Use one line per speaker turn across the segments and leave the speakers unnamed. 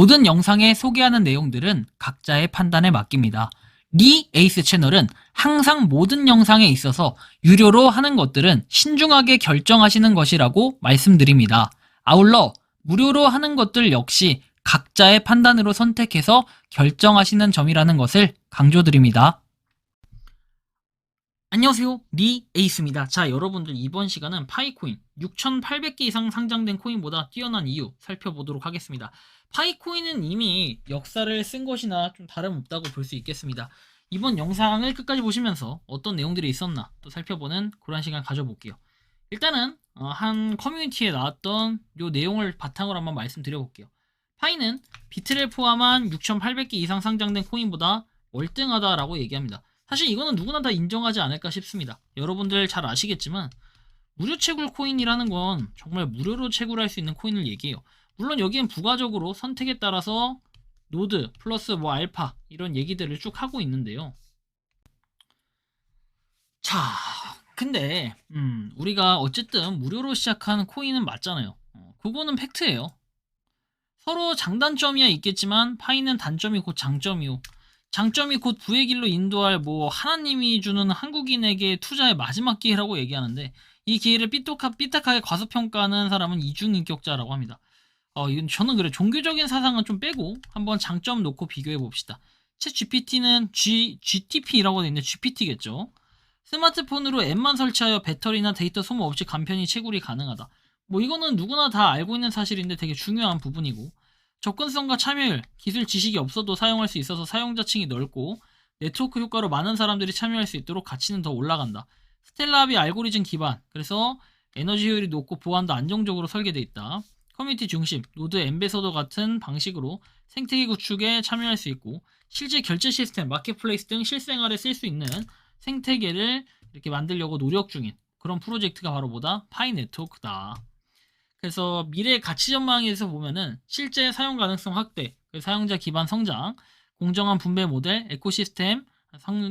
모든 영상에 소개하는 내용들은 각자의 판단에 맡깁니다. 리 에이스 채널은 항상 모든 영상에 있어서 유료로 하는 것들은 신중하게 결정하시는 것이라고 말씀드립니다. 아울러 무료로 하는 것들 역시 각자의 판단으로 선택해서 결정하시는 점이라는 것을 강조드립니다. 안녕하세요, 리 에이스입니다. 자, 여러분들 이번 시간은 파이코인 6,800개 이상 상장된 코인보다 뛰어난 이유 살펴보도록 하겠습니다. 파이코인은 이미 역사를 쓴 것이나 좀 다름없다고 볼 수 있겠습니다. 이번 영상을 끝까지 보시면서 어떤 내용들이 있었나 또 살펴보는 그런 시간 가져볼게요. 일단은 한 커뮤니티에 나왔던 요 내용을 바탕으로 한번 말씀드려볼게요. 파이는 비트를 포함한 6,800개 이상 상장된 코인보다 월등하다라고 얘기합니다. 사실 이거는 누구나 다 인정하지 않을까 싶습니다. 여러분들 잘 아시겠지만 무료 채굴 코인이라는 건 정말 무료로 채굴할 수 있는 코인을 얘기해요. 물론 여기엔 부가적으로 선택에 따라서 노드 플러스 뭐 알파 이런 얘기들을 쭉 하고 있는데요. 자, 근데 우리가 어쨌든 무료로 시작한 코인은 맞잖아요. 그거는 팩트예요. 서로 장단점이야 있겠지만 파이는 단점이 곧 장점이요. 장점이 곧 부의 길로 인도할 뭐 하나님이 주는 한국인에게 투자의 마지막 기회라고 얘기하는데, 이 기회를 삐딱하게 과소평가하는 사람은 이중인격자라고 합니다. 이건 저는 그래, 종교적인 사상은 좀 빼고 한번 장점 놓고 비교해 봅시다. 챗 GPT는 GTP라고 되어 있는데 GPT겠죠. 스마트폰으로 앱만 설치하여 배터리나 데이터 소모 없이 간편히 채굴이 가능하다. 뭐 이거는 누구나 다 알고 있는 사실인데 되게 중요한 부분이고, 접근성과 참여율, 기술 지식이 없어도 사용할 수 있어서 사용자층이 넓고 네트워크 효과로 많은 사람들이 참여할 수 있도록 가치는 더 올라간다. 스텔라압이 알고리즘 기반, 그래서 에너지 효율이 높고 보안도 안정적으로 설계되어 있다. 커뮤니티 중심, 노드 엠베서더 같은 방식으로 생태계 구축에 참여할 수 있고, 실제 결제 시스템, 마켓플레이스 등 실생활에 쓸 수 있는 생태계를 이렇게 만들려고 노력 중인 그런 프로젝트가 바로 뭐다? 파이 네트워크다. 그래서 미래 가치 전망에서 보면은 실제 사용 가능성 확대, 사용자 기반 성장, 공정한 분배 모델, 에코시스템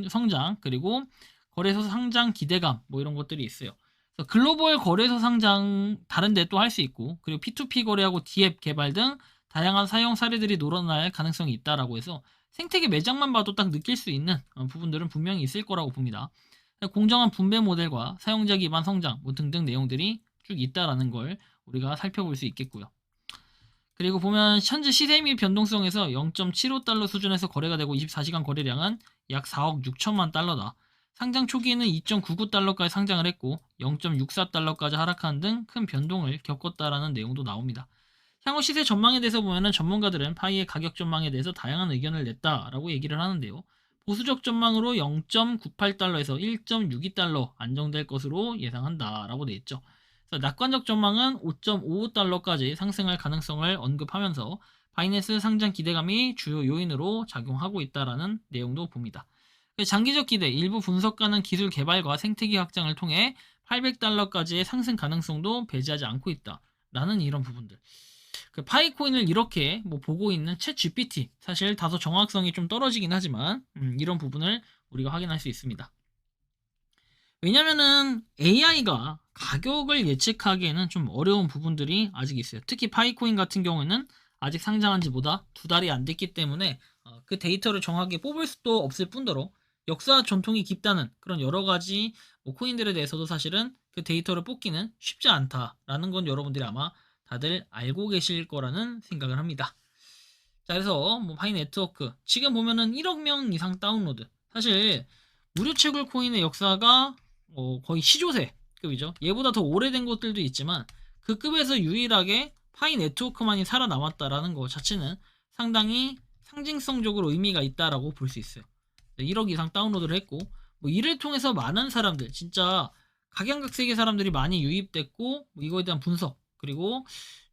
성장, 그리고 거래소 상장 기대감 뭐 이런 것들이 있어요. 그래서 글로벌 거래소 상장 다른 데 또 할 수 있고, 그리고 P2P 거래하고 D앱 개발 등 다양한 사용 사례들이 늘어날 가능성이 있다라고 해서 생태계 매장만 봐도 딱 느낄 수 있는 부분들은 분명히 있을 거라고 봅니다. 공정한 분배 모델과 사용자 기반 성장 뭐 등등 내용들이 쭉 있다라는 걸 우리가 살펴볼 수 있겠고요. 그리고 보면 현재 시세 및 변동성에서 0.75달러 수준에서 거래가 되고 24시간 거래량은 약 4억 6천만 달러다. 상장 초기에는 2.99달러까지 상장을 했고 0.64달러까지 하락하는 등 큰 변동을 겪었다라는 내용도 나옵니다. 향후 시세 전망에 대해서 보면은 전문가들은 파이의 가격 전망에 대해서 다양한 의견을 냈다라고 얘기를 하는데요. 보수적 전망으로 0.98달러에서 1.62달러 안정될 것으로 예상한다라고 돼 있죠. 낙관적 전망은 5.55달러까지 상승할 가능성을 언급하면서 바이낸스 상장 기대감이 주요 요인으로 작용하고 있다라는 내용도 봅니다. 장기적 기대, 일부 분석가는 기술 개발과 생태계 확장을 통해 800달러까지의 상승 가능성도 배제하지 않고 있다라는 이런 부분들. 파이코인을 이렇게 뭐 보고 있는 챗 GPT, 사실 다소 정확성이 좀 떨어지긴 하지만 이런 부분을 우리가 확인할 수 있습니다. 왜냐면은 AI가 가격을 예측하기에는 좀 어려운 부분들이 아직 있어요. 특히 파이코인 같은 경우에는 아직 상장한 지보다 2달이 안 됐기 때문에 그 데이터를 정확하게 뽑을 수도 없을 뿐더러 역사 전통이 깊다는 그런 여러 가지 뭐 코인들에 대해서도 사실은 그 데이터를 뽑기는 쉽지 않다라는 건 여러분들이 아마 다들 알고 계실 거라는 생각을 합니다. 자, 그래서 뭐 파이 네트워크 지금 보면은 1억 명 이상 다운로드. 사실 무료 채굴 코인의 역사가 거의 시조새급이죠. 얘보다 더 오래된 것들도 있지만 그 급에서 유일하게 파이 네트워크만이 살아남았다라는 것 자체는 상당히 상징성적으로 의미가 있다라고 볼 수 있어요. 1억 이상 다운로드를 했고, 뭐 이를 통해서 많은 사람들, 진짜 각양각색의 사람들이 많이 유입됐고, 뭐 이거에 대한 분석, 그리고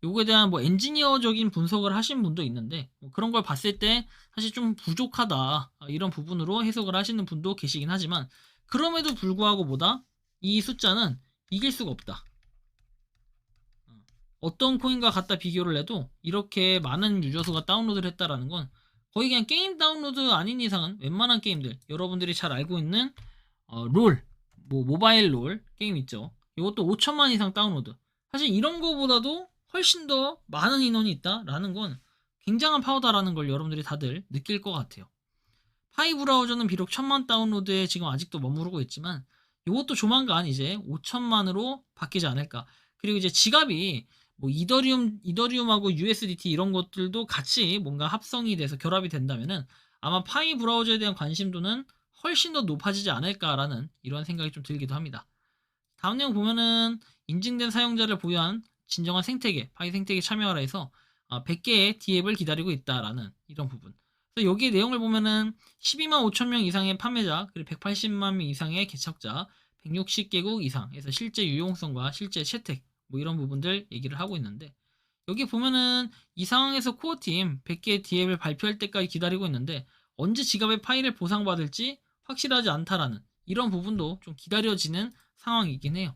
요거에 대한 뭐 엔지니어적인 분석을 하신 분도 있는데, 뭐 그런 걸 봤을 때 사실 좀 부족하다 이런 부분으로 해석을 하시는 분도 계시긴 하지만, 그럼에도 불구하고 보다 이 숫자는 이길 수가 없다. 어떤 코인과 갖다 비교를 해도 이렇게 많은 유저수가 다운로드를 했다라는 건 거의 그냥 게임 다운로드 아닌 이상은 웬만한 게임들, 여러분들이 잘 알고 있는 롤, 뭐 모바일 롤 게임 있죠. 이것도 5천만 이상 다운로드. 사실 이런 거보다도 훨씬 더 많은 인원이 있다라는 건 굉장한 파워다라는 걸 여러분들이 다들 느낄 것 같아요. 파이 브라우저는 비록 1000만 다운로드에 지금 아직도 머무르고 있지만 이것도 조만간 이제 5000만으로 바뀌지 않을까. 그리고 이제 지갑이 뭐 이더리움하고 USDT 이런 것들도 같이 뭔가 합성이 돼서 결합이 된다면은 아마 파이 브라우저에 대한 관심도는 훨씬 더 높아지지 않을까라는 이런 생각이 좀 들기도 합니다. 다음 내용 보면은 인증된 사용자를 보유한 진정한 생태계, 파이 생태계 참여하라 해서 100개의 D앱을 기다리고 있다라는 이런 부분. 그래서 여기 내용을 보면은 12만 5천 명 이상의 판매자, 그리고 180만 명 이상의 개척자, 160개국 이상에서 실제 유용성과 실제 채택, 뭐 이런 부분들 얘기를 하고 있는데, 여기 보면은 이 상황에서 코어팀 100개의 D앱을 발표할 때까지 기다리고 있는데, 언제 지갑의 파일을 보상받을지 확실하지 않다라는 이런 부분도 좀 기다려지는 상황이긴 해요.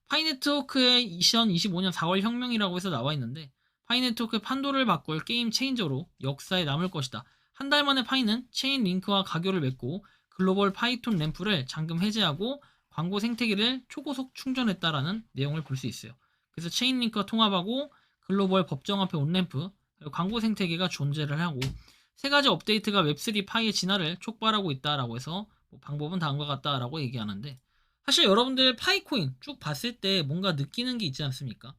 파이네트워크의 2025년 4월 혁명이라고 해서 나와 있는데, 파이네트워크의 판도를 바꿀 게임 체인저로 역사에 남을 것이다. 한 달 만에 파이는 체인 링크와 가교를 맺고 글로벌 파이톤 램프를 잠금 해제하고 광고 생태계를 초고속 충전했다라는 내용을 볼 수 있어요. 그래서 체인 링크와 통합하고 글로벌 법정화폐 온램프, 광고 생태계가 존재를 하고 세 가지 업데이트가 웹3 파이의 진화를 촉발하고 있다라고 해서 뭐 방법은 다음과 같다라고 얘기하는데, 사실 여러분들 파이코인 쭉 봤을 때 뭔가 느끼는 게 있지 않습니까?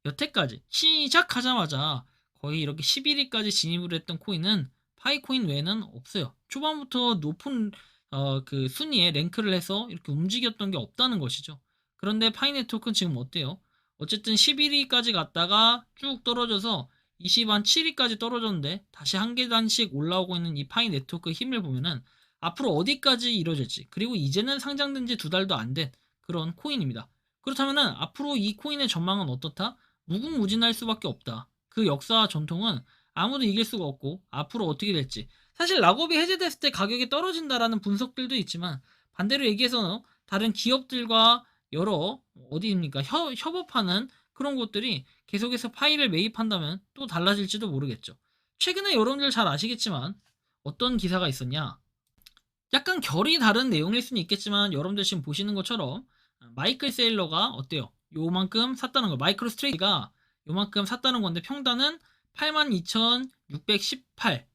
여태까지 시작하자마자 거의 이렇게 11위까지 진입을 했던 코인은 파이코인 외에는 없어요. 초반부터 높은 그 순위에 랭크를 해서 이렇게 움직였던 게 없다는 것이죠. 그런데 파이네트워크는 지금 어때요? 어쨌든 11위까지 갔다가 쭉 떨어져서 20한 7위까지 떨어졌는데 다시 한 계단씩 올라오고 있는 이 파이네트워크의 힘을 보면은 앞으로 어디까지 이루어질지, 그리고 이제는 상장된 지 2달도 안 된 그런 코인입니다. 그렇다면은 앞으로 이 코인의 전망은 어떻다? 무궁무진할 수밖에 없다. 그 역사와 전통은 아무도 이길 수가 없고 앞으로 어떻게 될지. 사실 락업이 해제됐을 때 가격이 떨어진다라는 분석들도 있지만, 반대로 얘기해서 다른 기업들과 여러 어디입니까 협업하는 그런 곳들이 계속해서 파일을 매입한다면 또 달라질지도 모르겠죠. 최근에 여러분들 잘 아시겠지만 어떤 기사가 있었냐? 약간 결이 다른 내용일 수는 있겠지만 여러분들 지금 보시는 것처럼 마이클 세일러가 어때요? 요만큼 샀다는 거. 마이크로 스트레이트가 요만큼 샀다는 건데 평단은 82,618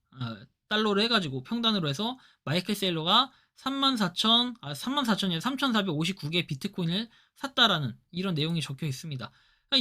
달러로 해가지고 평단으로 해서 마이클 세일러가 34,000이 3,459개 비트코인을 샀다라는 이런 내용이 적혀 있습니다.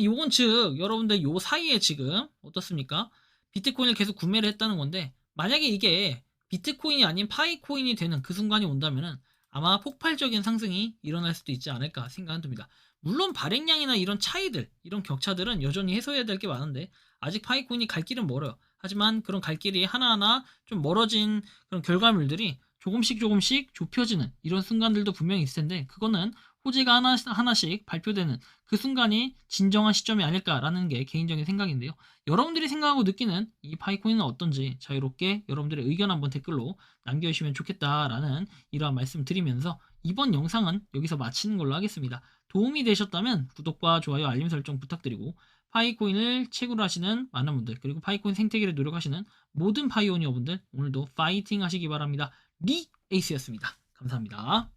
요건 즉 여러분들 요 사이에 지금 어떻습니까? 비트코인을 계속 구매를 했다는 건데, 만약에 이게 비트코인이 아닌 파이코인이 되는 그 순간이 온다면은 아마 폭발적인 상승이 일어날 수도 있지 않을까 생각은 듭니다. 물론 발행량이나 이런 차이들, 이런 격차들은 여전히 해소해야 될 게 많은데 아직 파이코인이 갈 길은 멀어요. 하지만 그런 갈 길이 하나하나 좀 멀어진 그런 결과물들이 조금씩 좁혀지는 이런 순간들도 분명히 있을 텐데, 그거는 호재가 하나씩 발표되는 그 순간이 진정한 시점이 아닐까라는 게 개인적인 생각인데요. 여러분들이 생각하고 느끼는 이 파이코인은 어떤지 자유롭게 여러분들의 의견 한번 댓글로 남겨주시면 좋겠다라는 이러한 말씀 드리면서 이번 영상은 여기서 마치는 걸로 하겠습니다. 도움이 되셨다면 구독과 좋아요, 알림 설정 부탁드리고, 파이코인을 채굴 하시는 많은 분들, 그리고 파이코인 생태계를 노력하시는 모든 파이오니어분들 오늘도 파이팅 하시기 바랍니다. 리 에이스였습니다. 감사합니다.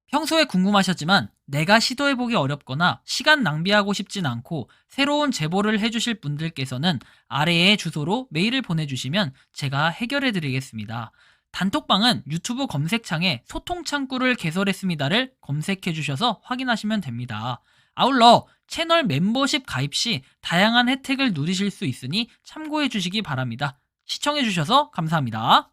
평소에 궁금하셨지만 내가 시도해보기 어렵거나 시간 낭비하고 싶진 않고 새로운 제보를 해주실 분들께서는 아래의 주소로 메일을 보내주시면 제가 해결해드리겠습니다. 단톡방은 유튜브 검색창에 소통창구를 개설했습니다를 검색해주셔서 확인하시면 됩니다. 아울러 채널 멤버십 가입 시 다양한 혜택을 누리실 수 있으니 참고해주시기 바랍니다. 시청해주셔서 감사합니다.